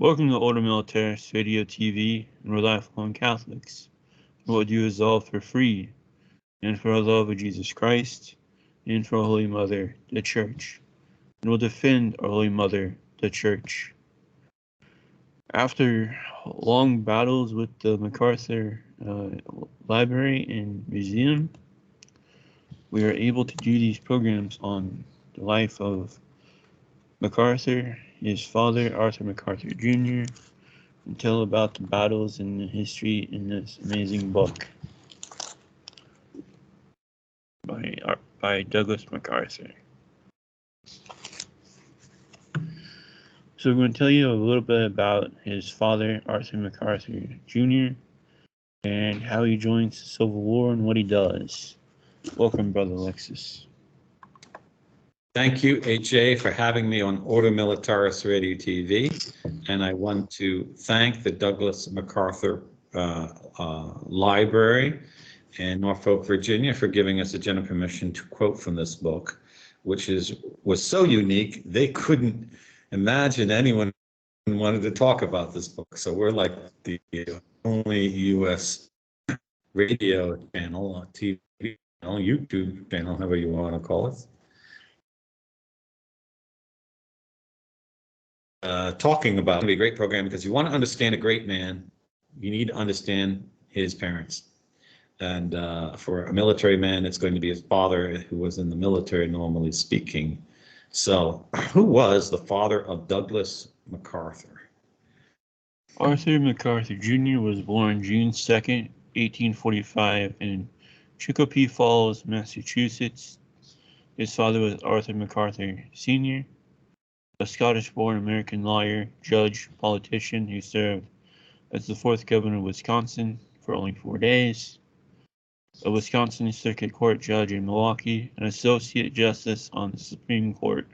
Welcome to Order Militaris Radio TV, and we're lifelong Catholics. What we do is all for free, and for our love of Jesus Christ, and for our Holy Mother, the Church. And we'll defend our Holy Mother, the Church. After long battles with the MacArthur Library and Museum, we are able to do these programs on the life of MacArthur, his father, Arthur MacArthur Jr., and tell about the battles and the history in this amazing book by Douglas MacArthur. So we're going to tell you a little bit about his father, Arthur MacArthur Jr., and how he joins the Civil War and what he does. Welcome, Brother Alexis. Thank you, AJ, for having me on Order Militaris Radio TV. And I want to thank the Douglas MacArthur Library in Norfolk, Virginia, for giving us a general permission to quote from this book, which was so unique, they couldn't imagine anyone wanted to talk about this book. So we're like the only U.S. radio channel, TV channel, YouTube channel, however you want to call it, talking about it. It's going to be a great program because you want to understand a great man, you need to understand his parents. And for a military man, it's going to be his father, who was in the military, normally speaking. So who was the father of Douglas MacArthur? Arthur MacArthur Jr. was born June 2nd, 1845 in Chicopee Falls, Massachusetts. His father was Arthur MacArthur Sr., a Scottish-born American lawyer, judge, politician who served as the 4th governor of Wisconsin for only 4 days, a Wisconsin Circuit Court judge in Milwaukee, an associate justice on the Supreme Court.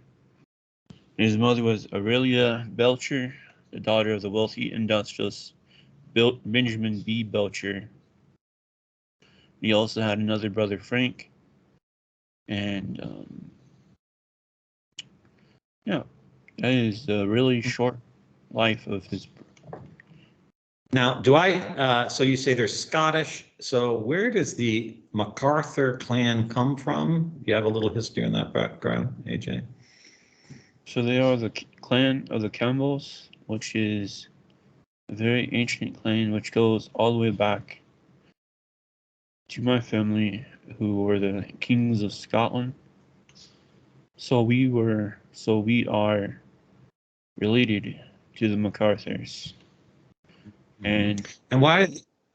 And his mother was Aurelia Belcher, the daughter of the wealthy industrialist Benjamin B. Belcher. He also had another brother, Frank, and that is a really short life of his. Now, so you say they're Scottish, so where does the MacArthur clan come from? You have a little history on that background, AJ? So they are the clan of the Campbells, which is a very ancient clan which goes all the way back to my family, who were the kings of Scotland. So we are related to the MacArthurs. And why,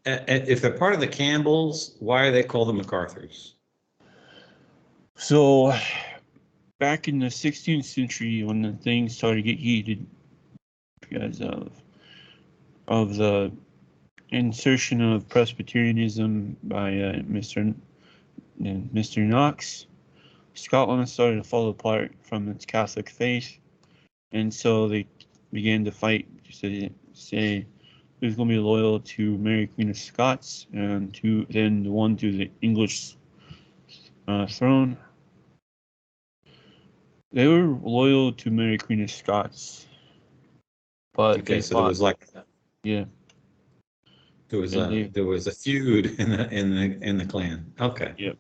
if they're part of the Campbells, why are they called the MacArthurs? So back in the 16th century, when the things started to get heated because of the insertion of Presbyterianism by Mr. Knox, Scotland started to fall apart from its Catholic faith, and so they began to fight to say who's going to be loyal to Mary Queen of Scots and to the English throne. They were loyal to Mary Queen of Scots, but okay, so there was like there was a feud in the clan. Okay. Yep.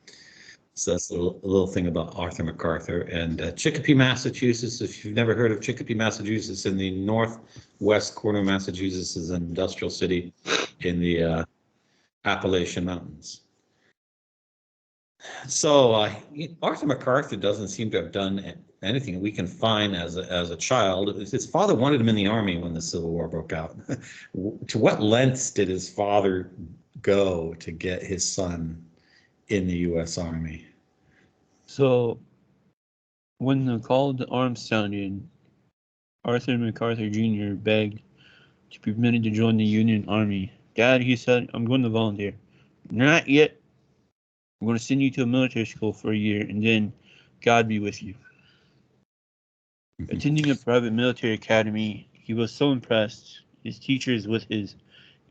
So that's a little thing about Arthur MacArthur. And Chicopee, Massachusetts, if you've never heard of Chicopee, Massachusetts, in the northwest corner of Massachusetts, is an industrial city in the Appalachian Mountains. So Arthur MacArthur doesn't seem to have done anything we can find as a child. His father wanted him in the army when the Civil War broke out. To what lengths did his father go to get his son in the U.S. Army? So when the call to arms sounded, Arthur MacArthur Jr. begged to be permitted to join the Union Army. Dad, he said, I'm going to volunteer. Not yet. I'm going to send you to a military school for a year, and then God be with you. Attending a private military academy, he was so impressed, his teachers, with his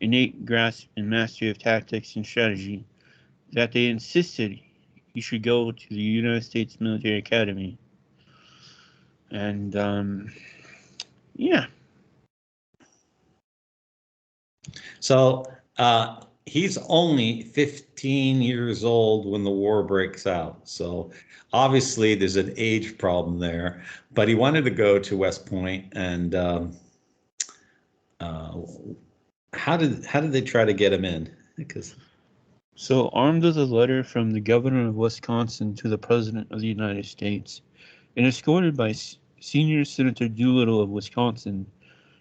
innate grasp and mastery of tactics and strategy, that they insisted he should go to the United States Military Academy. And, So he's only 15 years old when the war breaks out. So obviously there's an age problem there, but he wanted to go to West Point. And uh, how did they try to get him in? Because So, armed with a letter from the governor of Wisconsin to the President of the United States, and escorted by Senior Senator Doolittle of Wisconsin,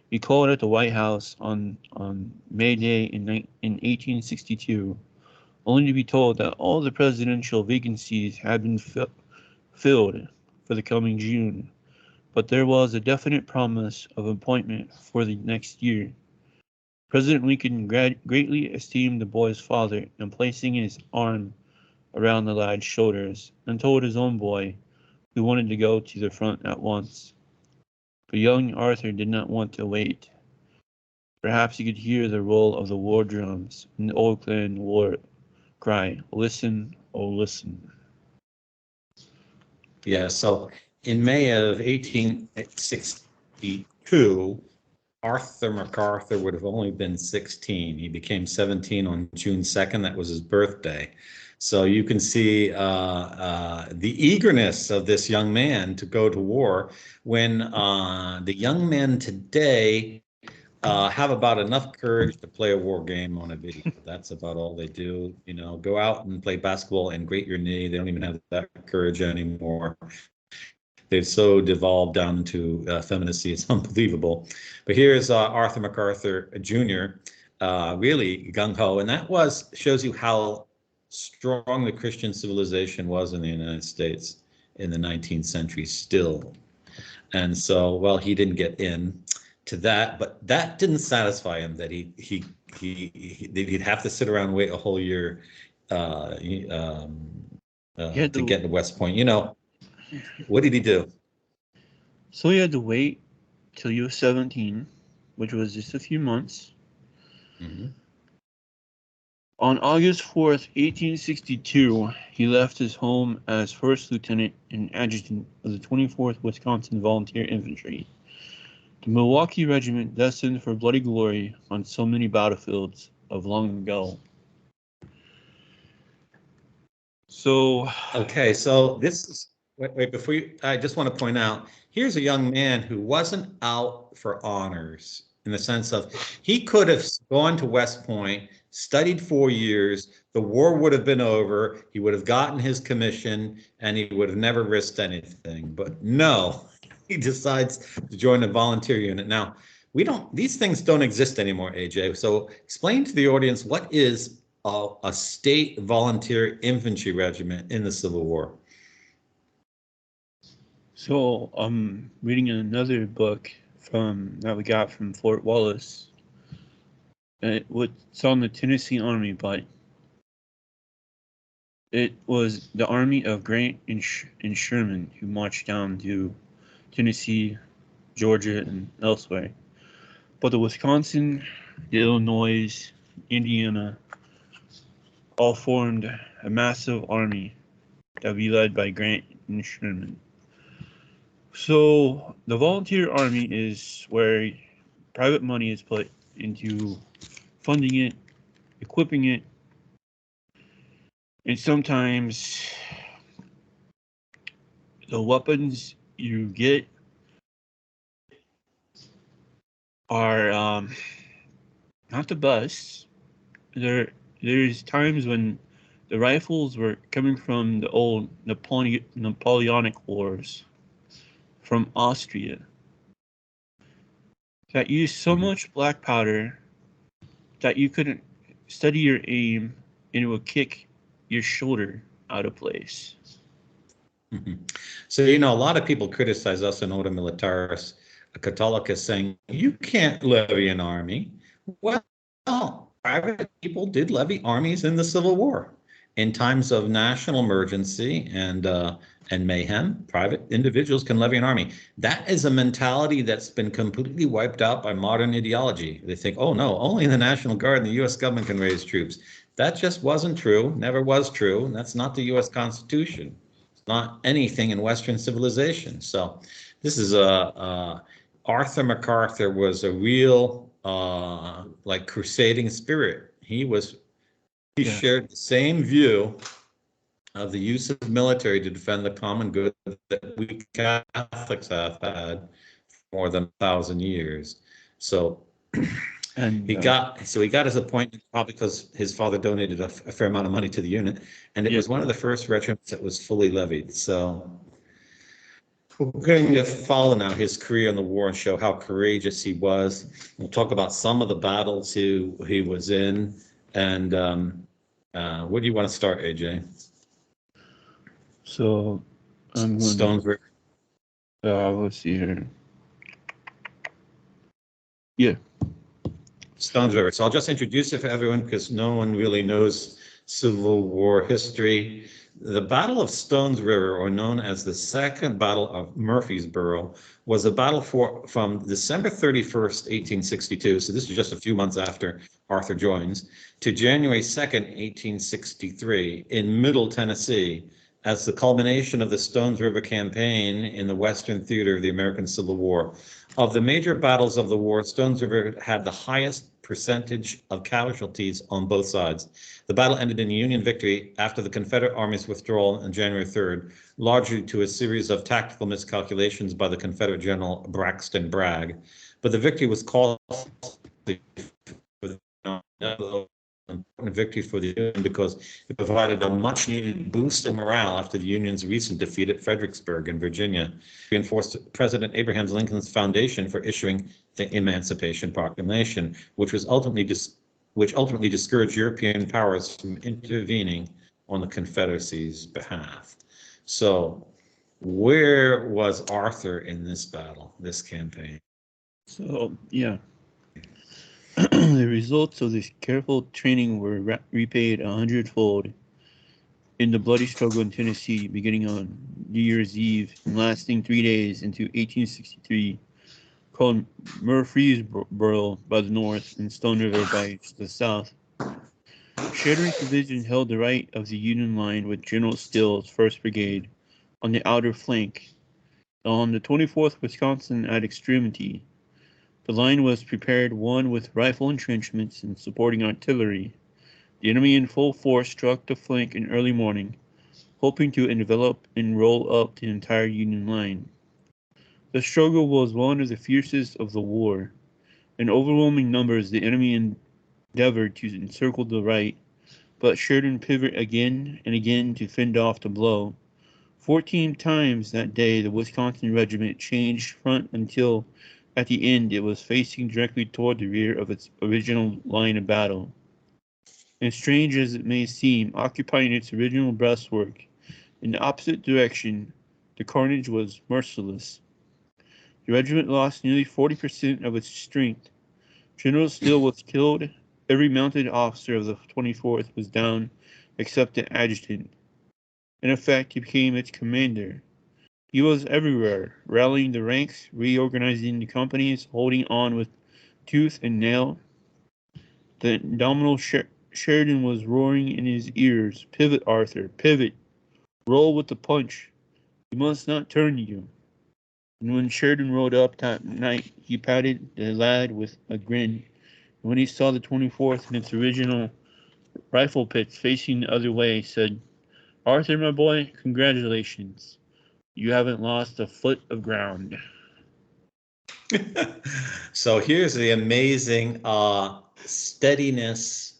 he called at the White House on May Day in 1862, only to be told that all the presidential vacancies had been filled for the coming June, but there was a definite promise of appointment for the next year. President Lincoln greatly esteemed the boy's father, and placing his arm around the lad's shoulders, and told his own boy, who wanted to go to the front at once. But young Arthur did not want to wait. Perhaps he could hear the roll of the war drums and the old clan war cry, "Listen, oh listen." yeah, so in May of 1862, Arthur MacArthur would have only been 16. He became 17 on June 2nd. That was his birthday. So you can see the eagerness of this young man to go to war when the young men today have about enough courage to play a war game on a video. That's about all they do. You know, go out and play basketball and grate your knee. They don't even have that courage anymore. They've so devolved down to femininity. It's unbelievable. But here's Arthur MacArthur Jr., really gung-ho. And that shows you how strong the Christian civilization was in the United States in the 19th century still. And so, well, he didn't get in to that, but that didn't satisfy him that he'd have to sit around and wait a whole year to get to West Point. You know, what did he do? So he had to wait till he was 17, which was just a few months. Mm-hmm. On August 4th, 1862, he left his home as first lieutenant and adjutant of the 24th Wisconsin Volunteer Infantry, the Milwaukee Regiment destined for bloody glory on so many battlefields of long ago. So, okay, so this is wait before I just want to point out, here's a young man who wasn't out for honors in the sense of he could have gone to West Point, studied 4 years, the war would have been over, he would have gotten his commission, and he would have never risked anything. But no, he decides to join a volunteer unit. Now, these things don't exist anymore, AJ. So explain to the audience what is a state volunteer infantry regiment in the Civil War. So I'm reading another book that we got from Fort Wallace. It's on the Tennessee Army, but it was the army of Grant and Sherman who marched down to Tennessee, Georgia, and elsewhere. But the Wisconsin, the Illinois, Indiana all formed a massive army that would be led by Grant and Sherman. So the volunteer army is where private money is put into funding it, equipping it, and sometimes the weapons you get are not the best. There's times when the rifles were coming from the old Napoleonic Wars from Austria that used so much black powder that you couldn't steady your aim and it would kick your shoulder out of place. So, you know, a lot of people criticize us in Ordo Militaris Catholicus saying, you can't levy an army. Well, private people did levy armies in the Civil War. In times of national emergency and mayhem, private individuals can levy an army. That is a mentality that's been completely wiped out by modern ideology. They think, oh no, only the National Guard and the U.S. government can raise troops. That just wasn't true, never was true, and that's not the U.S. Constitution. It's not anything in Western civilization. So this is Arthur MacArthur was a real like crusading spirit. He Yeah. shared the same view of the use of military to defend the common good that we Catholics have had for more than 1,000 years. So And he got his appointment probably because his father donated a fair amount of money to the unit, and it yeah. was one of the first regiments that was fully levied. So we're going to follow now his career in the war and show how courageous he was. We'll talk about some of the battles he was in, and where do you want to start, AJ? So I'm going Stones River. let's see here. Yeah. Stones River. So I'll just introduce it for everyone because no one really knows Civil War history. The Battle of Stones River, or known as the Second Battle of Murfreesboro, was a battle from December 31st, 1862, so this is just a few months after Arthur joins, to January 2nd, 1863, in Middle Tennessee, as the culmination of the Stones River campaign in the Western theater of the American Civil War. Of the major battles of the war, Stones River had the highest percentage of casualties on both sides. The battle ended in a Union victory after the Confederate Army's withdrawal on January 3rd, largely to a series of tactical miscalculations by the Confederate General Braxton Bragg. But the victory was costly for the important victory for the Union because it provided a much needed boost in morale after the Union's recent defeat at Fredericksburg in Virginia, reinforced President Abraham Lincoln's foundation for issuing the Emancipation Proclamation, which ultimately discouraged European powers from intervening on the Confederacy's behalf. So, where was Arthur in this battle, this campaign? So yeah. The results of this careful training were repaid 100-fold in the bloody struggle in Tennessee, beginning on New Year's Eve and lasting 3 days into 1863, called Murfreesboro by the north and Stone River by the south. Sheridan's division held the right of the Union line with General Still's 1st Brigade on the outer flank. On the 24th Wisconsin at extremity, the line was prepared one with rifle entrenchments and supporting artillery. The enemy in full force struck the flank in early morning, hoping to envelop and roll up the entire Union line. The struggle was one of the fiercest of the war. In overwhelming numbers, the enemy endeavored to encircle the right, but Sheridan pivoted again and again to fend off the blow. 14 times that day, the Wisconsin regiment changed front until at the end it was facing directly toward the rear of its original line of battle. And strange as it may seem, occupying its original breastwork in the opposite direction, the carnage was merciless. The regiment lost nearly 40% of its strength. General Steele was killed. Every mounted officer of the 24th was down except the adjutant. In effect, he became its commander. He was everywhere, rallying the ranks, reorganizing the companies, holding on with tooth and nail. The indomitable Sheridan was roaring in his ears, "Pivot, Arthur, pivot! Roll with the punch! You must not turn you!" And when Sheridan rode up that night, he patted the lad with a grin. And when he saw the 24th in its original rifle pits facing the other way, said, "Arthur, my boy, congratulations. You haven't lost a foot of ground." So here's the amazing steadiness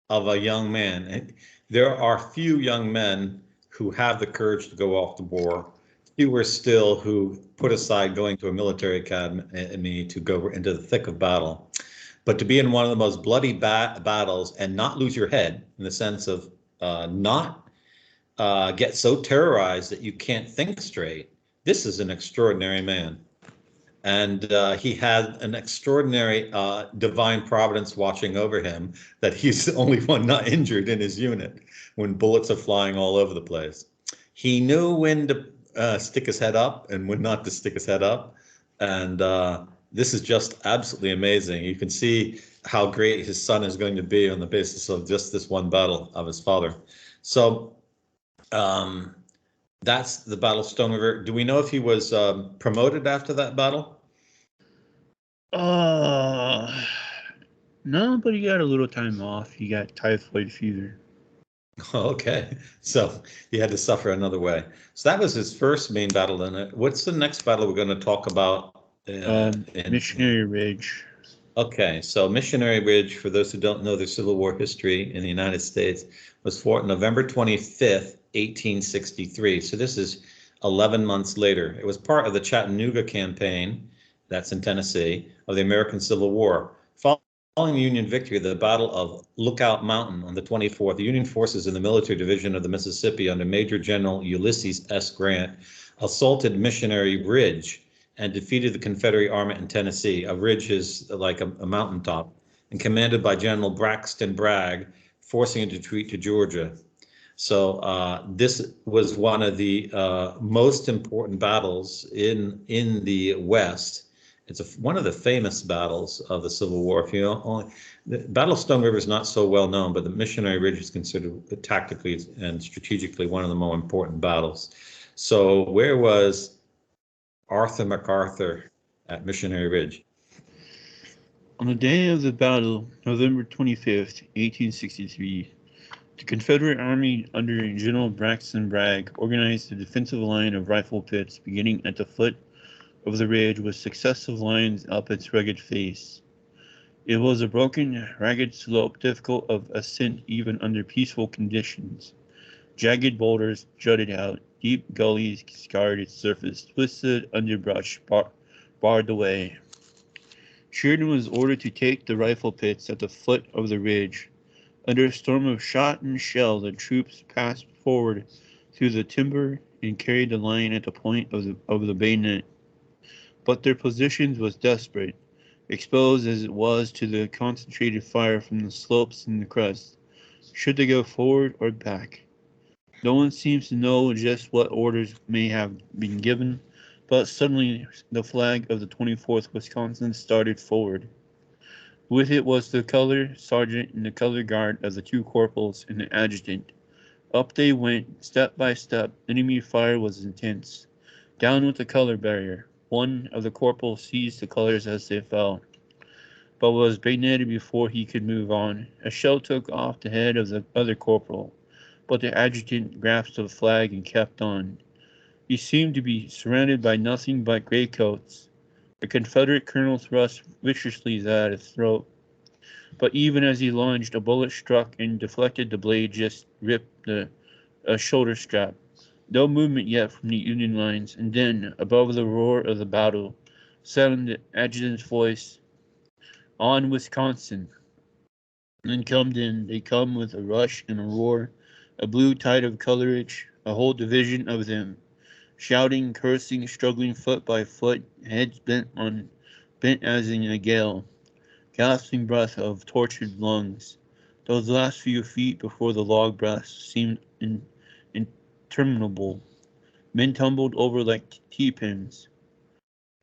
of a young man. There are few young men who have the courage to go off the war. Fewer still who put aside going to a military academy to go into the thick of battle. But to be in one of the most bloody battles and not lose your head in the sense of not get so terrorized that you can't think straight. This is an extraordinary man. And he had an extraordinary divine providence watching over him that he's the only one not injured in his unit when bullets are flying all over the place. He knew when to stick his head up and when not to stick his head up. And this is just absolutely amazing. You can see how great his son is going to be on the basis of just this one battle of his father. So that's the Battle of Stone River. Do we know if he was promoted after that battle? No, but he got a little time off. He got typhoid fever. Okay, so he had to suffer another way. So that was his first main battle in it. What's the next battle we're going to talk about? Missionary Ridge. Okay, so Missionary Ridge, for those who don't know the Civil War history in the United States, was fought November 25th, 1863. So this is 11 months later. It was part of the Chattanooga campaign, that's in Tennessee, of the American Civil War. Following Union victory, the Battle of Lookout Mountain on the 24th, the Union forces in the Military Division of the Mississippi under Major General Ulysses S. Grant assaulted Missionary Ridge and defeated the Confederate army in Tennessee. A ridge is like a mountaintop, and commanded by General Braxton Bragg, forcing it to retreat to Georgia. So this was one of the most important battles in the West. It's one of the famous battles of the Civil War. If you know, the Battle of Stone River is not so well known, but the Missionary Ridge is considered tactically and strategically one of the more important battles. So where was Arthur MacArthur at Missionary Ridge? On the day of the battle, November 25th, 1863, the Confederate Army under General Braxton Bragg organized a defensive line of rifle pits beginning at the foot of the ridge with successive lines up its rugged face. It was a broken, ragged slope difficult of ascent even under peaceful conditions. Jagged boulders jutted out, deep gullies scarred its surface, twisted underbrush barred the way. Sheridan was ordered to take the rifle pits at the foot of the ridge. Under a storm of shot and shell, the troops passed forward through the timber and carried the line at the point of the bayonet. But their position was desperate, exposed as it was to the concentrated fire from the slopes and the crest. Should they go forward or back? No one seems to know just what orders may have been given, but suddenly the flag of the 24th Wisconsin started forward. With it was the color sergeant and the color guard of the two corporals and the adjutant. Up they went, step by step. Enemy fire was intense. Down with the color barrier. One of the corporals seized the colors as they fell, but was bayoneted before he could move on. A shell took off the head of the other corporal, but the adjutant grasped the flag and kept on. He seemed to be surrounded by nothing but graycoats. The Confederate colonel thrust viciously at his throat, but even as he lunged, a bullet struck and deflected the blade just ripped the shoulder strap. No movement yet from the Union lines, and then, above the roar of the battle, sounded the adjutant's voice, "On Wisconsin!" And they come with a rush and a roar, a blue tide of courage, a whole division of them, shouting, cursing, struggling foot by foot, heads bent as in a gale, gasping breath of tortured lungs. Those last few feet before the log breast seemed interminable. Men tumbled over like T-pins.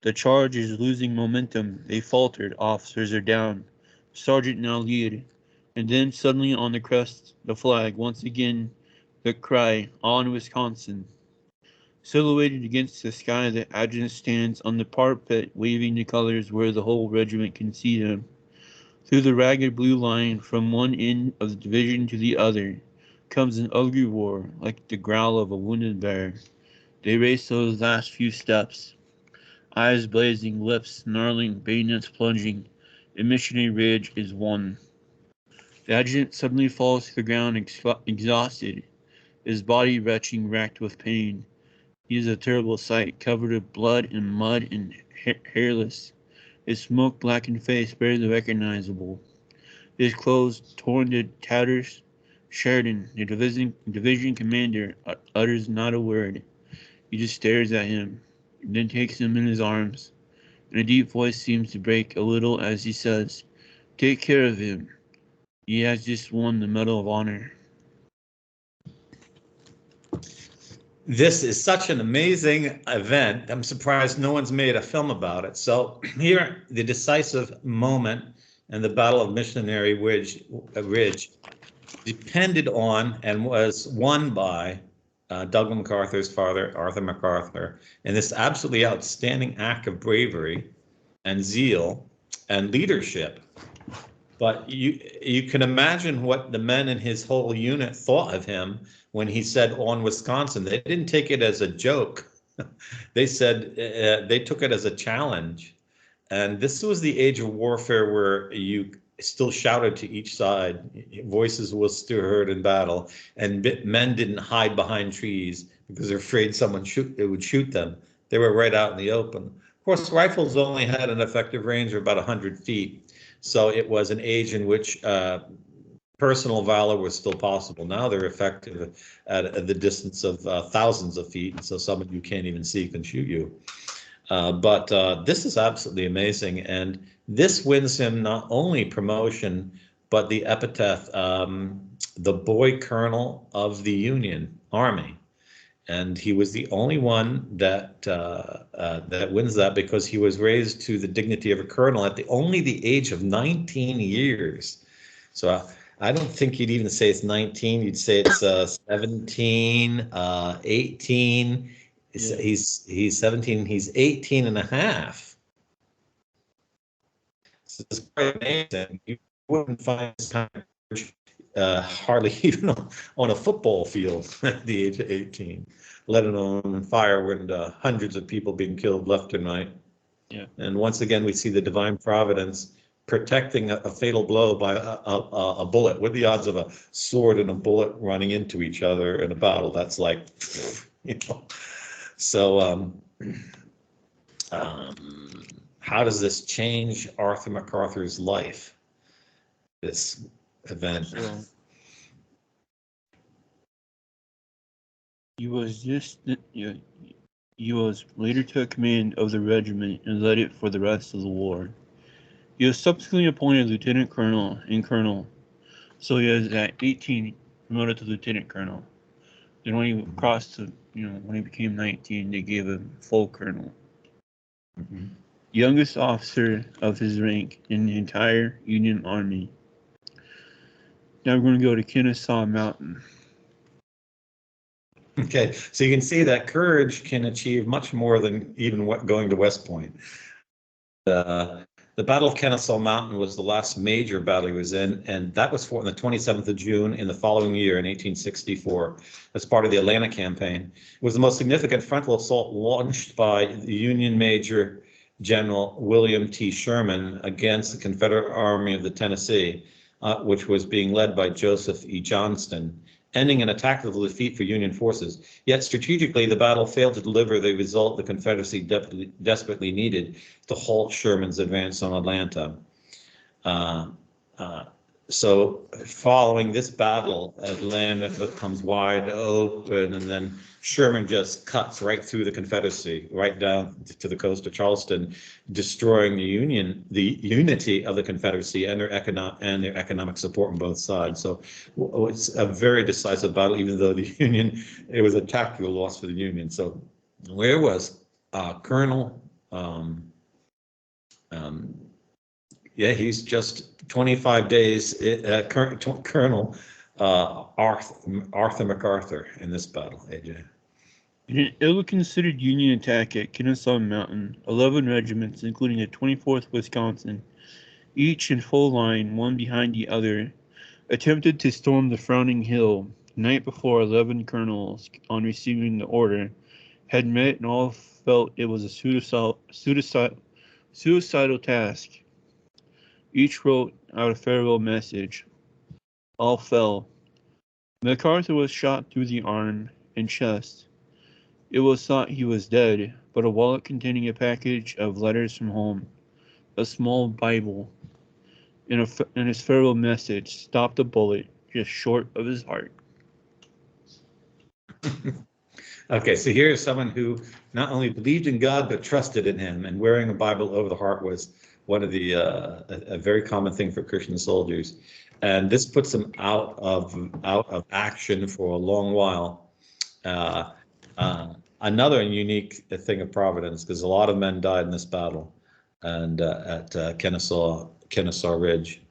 The charge is losing momentum. They faltered. Officers are down. Sergeant now lead. And then suddenly on the crest, the flag. Once again, the cry, "On Wisconsin!" Silhouetted against the sky, the adjutant stands on the parapet, waving the colors where the whole regiment can see them. Through the ragged blue line, from one end of the division to the other, comes an ugly roar, like the growl of a wounded bear. They race those last few steps, eyes blazing, lips snarling, bayonets plunging. And Missionary Ridge is won. The adjutant suddenly falls to the ground, exhausted, his body retching, racked with pain. He is a terrible sight, covered with blood and mud and hairless, his smoke-blackened face barely recognizable, his clothes torn to tatters. Sheridan, the division commander, utters not a word. He just stares at him, and then takes him in his arms, and a deep voice seems to break a little as he says, "Take care of him. He has just won the Medal of Honor." This is such an amazing event. I'm surprised no one's made a film about it. So here, the decisive moment in the Battle of Missionary Ridge depended on and was won by Douglas MacArthur's father, Arthur MacArthur, in this absolutely outstanding act of bravery and zeal and leadership. But you can imagine what the men in his whole unit thought of him when he said on Wisconsin. They didn't take it as a joke. They said they took it as a challenge. And this was the age of warfare where you still shouted to each side. Voices were still heard in battle, and men didn't hide behind trees because they're afraid someone would shoot them. They were right out in the open. Of course, rifles only had an effective range of about 100 feet. So it was an age in which personal valor was still possible. Now they're effective at the distance of thousands of feet, so someone you can't even see can shoot you. But this is absolutely amazing, and this wins him not only promotion, but the epithet, the boy colonel of the Union Army. And he was the only one that wins that because he was raised to the dignity of a colonel at only the age of 19 years. So I don't think you'd even say it's 19. You'd say it's 17, 18. Yeah. He's 17. He's 18 and a half. This is quite amazing. You wouldn't find this kind of courage hardly even on a football field at the age of 18, let alone fire when hundreds of people being killed left and right. Yeah. And once again, we see the divine providence protecting a fatal blow by a bullet. What are the odds of a sword and a bullet running into each other in a battle? That's like, you know. So how does this change Arthur MacArthur's life, this event? So, he was later took command of the regiment and led it for the rest of the war. He was subsequently appointed lieutenant colonel and colonel, so he was at 18 promoted to lieutenant colonel. Then when he crossed to, when he became 19, they gave him full colonel. Mm-hmm. Youngest officer of his rank in the entire Union Army. Now we're going to go to Kennesaw Mountain. Okay, so you can see that courage can achieve much more than even going to West Point. The Battle of Kennesaw Mountain was the last major battle he was in, and that was fought on the 27th of June in the following year, in 1864, as part of the Atlanta campaign. It was the most significant frontal assault launched by the Union Major General William T. Sherman against the Confederate Army of the Tennessee, which was being led by Joseph E. Johnston, ending in a tactical defeat for Union forces. Yet strategically, the battle failed to deliver the result the Confederacy desperately needed to halt Sherman's advance on Atlanta. So following this battle, Atlanta becomes wide open, and then Sherman just cuts right through the Confederacy, right down to the coast of Charleston, destroying the unity of the Confederacy and their economic support on both sides. So it's a very decisive battle, even though the Union, it was a tactical loss for the Union. So where was Colonel? He's just 25 days, Colonel Arthur MacArthur in this battle, AJ. In an ill-considered Union attack at Kennesaw Mountain, 11 regiments, including the 24th Wisconsin, each in full line, one behind the other, attempted to storm the frowning hill the night before. 11 colonels, on receiving the order, had met and all felt it was a suicidal task. Each wrote out a farewell message. All fell. MacArthur was shot through the arm and chest. It was thought he was dead, but a wallet containing a package of letters from home, a small Bible, and his farewell message stopped a bullet just short of his heart. Okay, so here's someone who not only believed in God, but trusted in him, and wearing a Bible over the heart was one of the a very common thing for Christian soldiers, and this puts them out of action for a long while. Another unique thing of Providence, because a lot of men died in this battle, and at Kennesaw Ridge,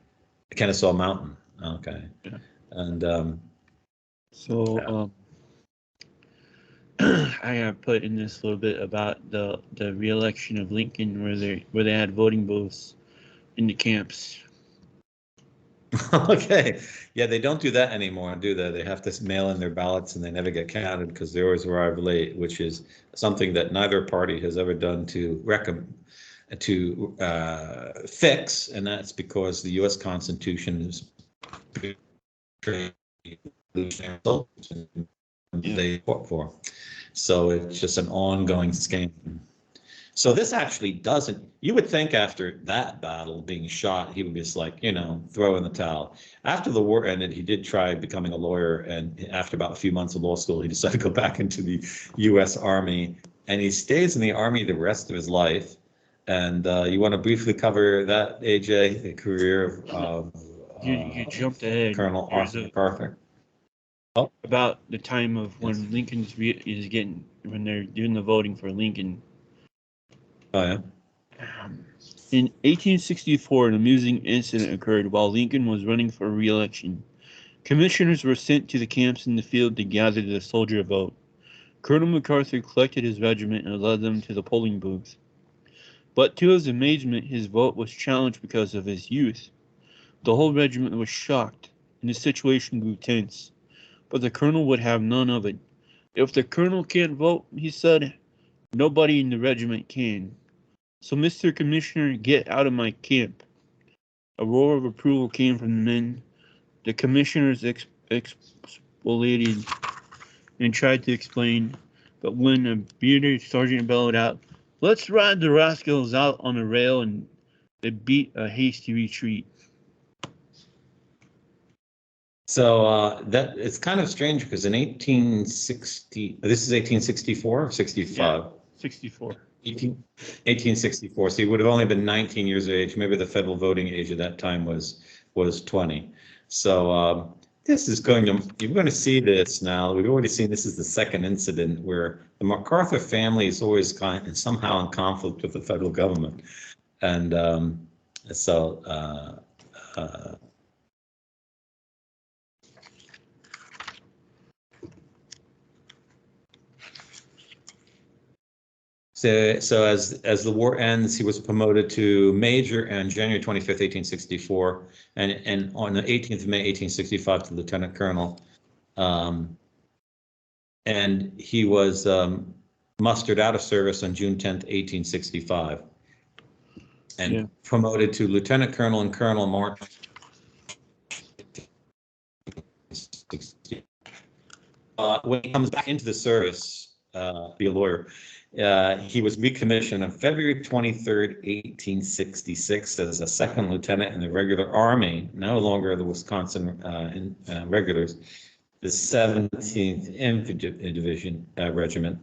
Kennesaw Mountain. Okay, yeah. And I have put in this a little bit about the re-election of Lincoln, where they had voting booths in the camps. Okay, yeah, they don't do that anymore, do they? They have to mail in their ballots and they never get counted because they always arrive late, which is something that neither party has ever done to fix, and that's because the U.S. Constitution is they fought for. So it's just an ongoing scam. So this actually doesn't, you would think after that battle being shot, he would just like, throw in the towel. After the war ended, he did try becoming a lawyer. And after about a few months of law school, he decided to go back into the U.S. Army. And he stays in the Army the rest of his life. And you want to briefly cover that, AJ, the career of You jumped ahead. Colonel Arthur MacArthur? Oh, about the time of when yes. Lincoln's when they're doing the voting for Lincoln. Oh, yeah. In 1864, an amusing incident occurred while Lincoln was running for re-election. Commissioners were sent to the camps in the field to gather the soldier vote. Colonel MacArthur collected his regiment and led them to the polling booth. But to his amazement, his vote was challenged because of his youth. The whole regiment was shocked, and the situation grew tense. But the colonel would have none of it. If the colonel can't vote, he said, nobody in the regiment can. So, Mr. Commissioner, get out of my camp. A roar of approval came from the men. The commissioners exploded and tried to explain, but when a bearded sergeant bellowed out, let's ride the rascals out on the rail, and they beat a hasty retreat. So that it's kind of strange because in 1860, this is 1864 or 65? Yeah, 64. 1864. So he would have only been 19 years of age. Maybe the federal voting age at that time was 20. So this is you're going to see this now. We've already seen this is the second incident where the MacArthur family is always somehow in conflict with the federal government. And so So as the war ends, he was promoted to major on January 25th, 1864, and on the 18th of May, 1865 to lieutenant colonel. And he was mustered out of service on June 10th, 1865, and promoted to lieutenant colonel and colonel March. When he comes back into the service, be a lawyer, he was recommissioned on February 23rd, 1866 as a second lieutenant in the regular army, no longer the Wisconsin regulars, the 17th Infantry Division Regiment.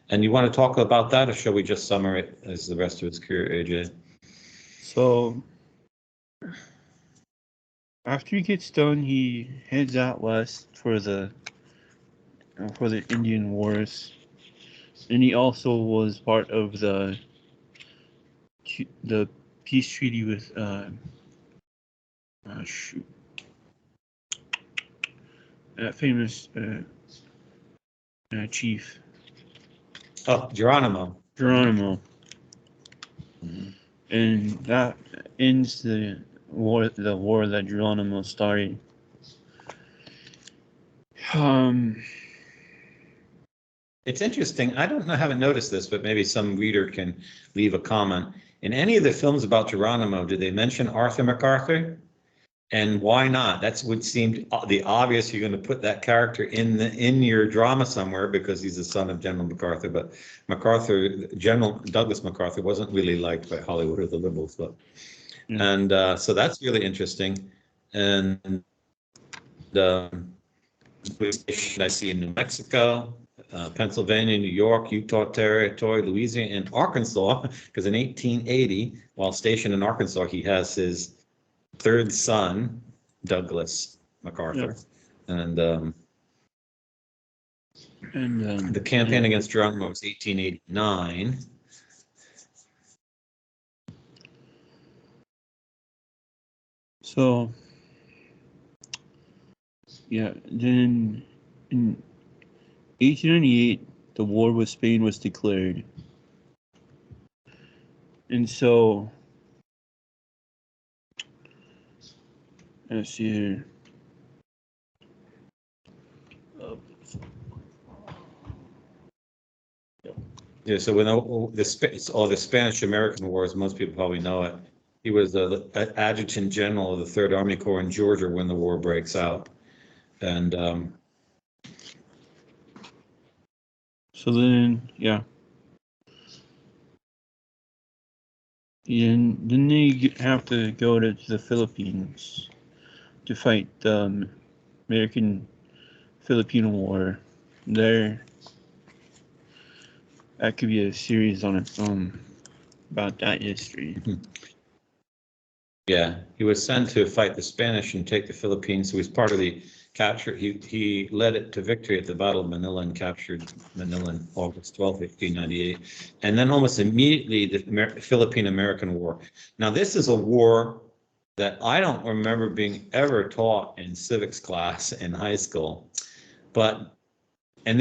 And you want to talk about that, or shall we just summarize it as the rest of his career, AJ? So after he gets done, he heads out west for the Indian Wars, and he also was part of the peace treaty with that famous chief. Oh, Geronimo. Geronimo. And that ends the war that Geronimo started. It's interesting. I haven't noticed this, but maybe some reader can leave a comment. In any of the films about Geronimo, did they mention Arthur MacArthur? And why not? That would seem the obvious. You're going to put that character in your drama somewhere because he's the son of General MacArthur. But General Douglas MacArthur wasn't really liked by Hollywood or the liberals. But and so that's really interesting. And I see in New Mexico, Pennsylvania, New York, Utah Territory, Louisiana, and Arkansas, because in 1880, while stationed in Arkansas, he has his third son, Douglas MacArthur. And the campaign against Geronimo was 1889. So, then in 1898, the war with Spain was declared. And so, Let's see here. Yeah, so when the Spanish-American Wars, most people probably know it. He was the adjutant general of the Third Army Corps in Georgia when the war breaks out, and so then, yeah. And then they have to go to the Philippines to fight the American-Filipino War. There, that could be a series on its own about that history. yeah, he was sent to fight the Spanish and take the Philippines. So he's part of the capture. He led it to victory at the Battle of Manila and captured Manila on August 12th, 1898. And then almost immediately the Philippine-American War. Now this is a war that I don't remember being ever taught in civics class in high school, but and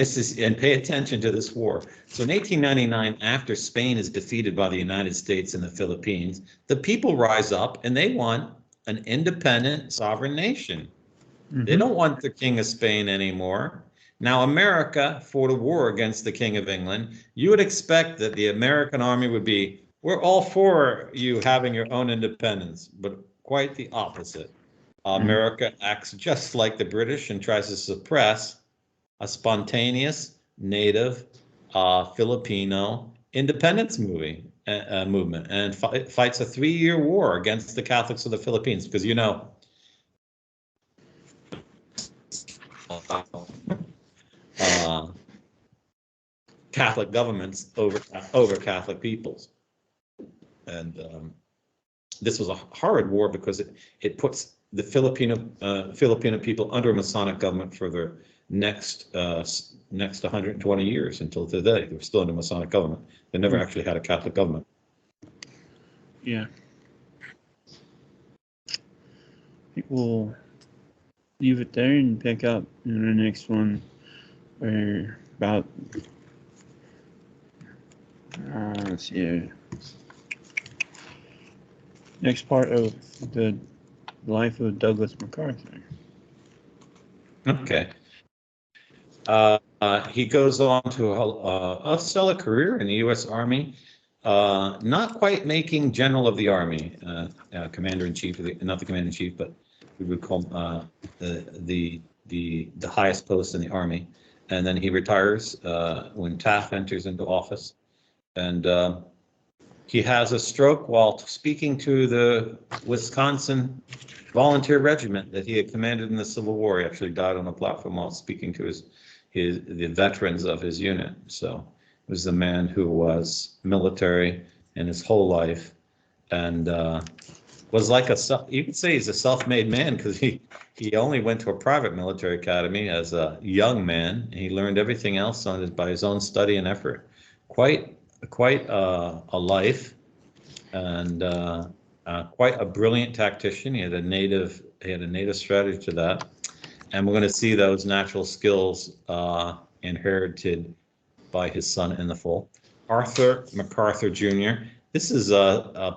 pay attention to this war. So in 1899, after Spain is defeated by the United States and the Philippines, the people rise up and they want an independent sovereign nation. They don't want the King of Spain anymore. Now, America fought a war against the King of England. You would expect that the American army would be, we're all for you having your own independence, but quite the opposite. America acts just like the British and tries to suppress a spontaneous native Filipino independence movement and fights a 3-year war against the Catholics of the Philippines because Catholic governments over Catholic peoples, and this was a horrid war because it puts the Filipino people under a Masonic government for their next 120 years until today. They were still under Masonic government. They never actually had a Catholic government. Yeah. I think we'll leave it there and pick up in the next one. Where about let's see here. Next part of the life of Douglas MacArthur. Okay. He goes on to a stellar career in the U.S. Army, not quite making General of the Army, Commander-in-Chief, not the Commander-in-Chief, but we would call the highest post in the Army. And then he retires when Taft enters into office. And he has a stroke while speaking to the Wisconsin Volunteer Regiment that he had commanded in the Civil War. He actually died on a platform while speaking to the veterans of his unit. So he was a man who was military in his whole life and was like you could say he's a self-made man because he only went to a private military academy as a young man. And he learned everything else by his own study and effort. Quite a life, and quite a brilliant tactician. He had a native strategy to that, and we're going to see those natural skills inherited by his son in the full. Arthur MacArthur Jr. This is a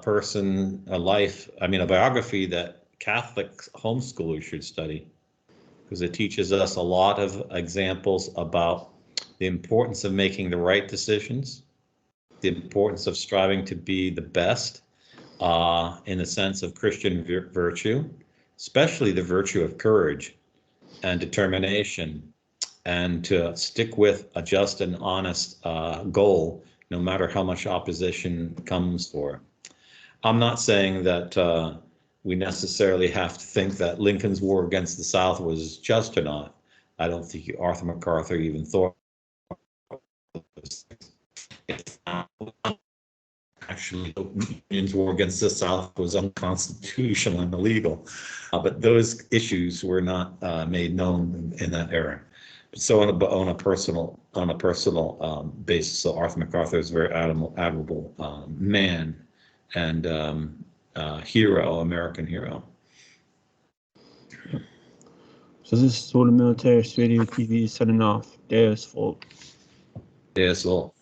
biography that Catholic homeschoolers should study because it teaches us a lot of examples about the importance of making the right decisions, the importance of striving to be the best in the sense of Christian virtue, especially the virtue of courage and determination, and to stick with a just and honest goal, no matter how much opposition comes for. I'm not saying that we necessarily have to think that Lincoln's war against the South was just or not. I don't think Arthur MacArthur even thought actually the Union's war against the South was unconstitutional and illegal, but those issues were not made known in that era. So on a personal basis, so Arthur MacArthur is a very admirable man and hero, American hero. So this is what the military radio TV is setting off. Deus Volt. Deus Volt.